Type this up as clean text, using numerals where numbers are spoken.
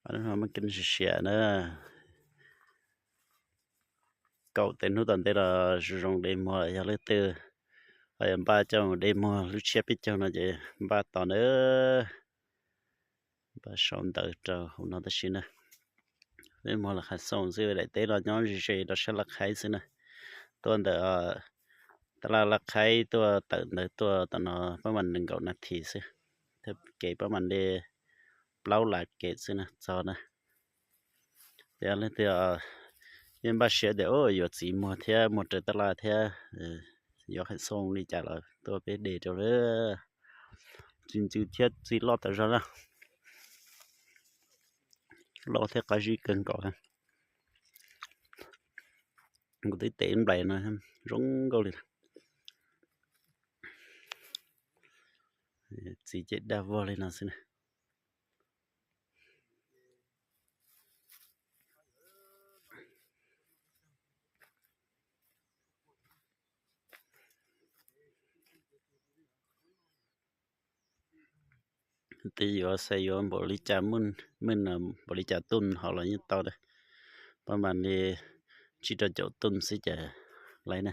nó mới kinh sẻ nữa cậu tên nó tận đây là dùng để mua giờ lấy từ ở ba cho để mua lúc xếp biết cho nó vậy ba tao nữa ba xong đợi chờ hôm nào ta xin nè để mua là khai xong rồi lại tới là nhóm gì đó sẽ là khai xin nè tuần đợi ta là khai tôi tự đợi tôi tao nó bắt mình đừng cậu nát thì xí thế kể bắt mình đi lâu lại kể xí nè cho nè để lên thì nhưng ba sẽ để ôi giờ chỉ mua theo một trận ta là theo giờ khai xong đi trả lời tôi biết để cho nữa chính chữ thiết chỉ lo tới ra lo theo cái gì cần có có tí tiền bậy nữa rung câu liền chỉ chết đa vô lên nào xin tí giờ xây vô bộ lý trà mình là bộ lý trà tuần họ là như tao đây bọn bạn đi chỉ cho chỗ tuần sẽ chờ lấy nè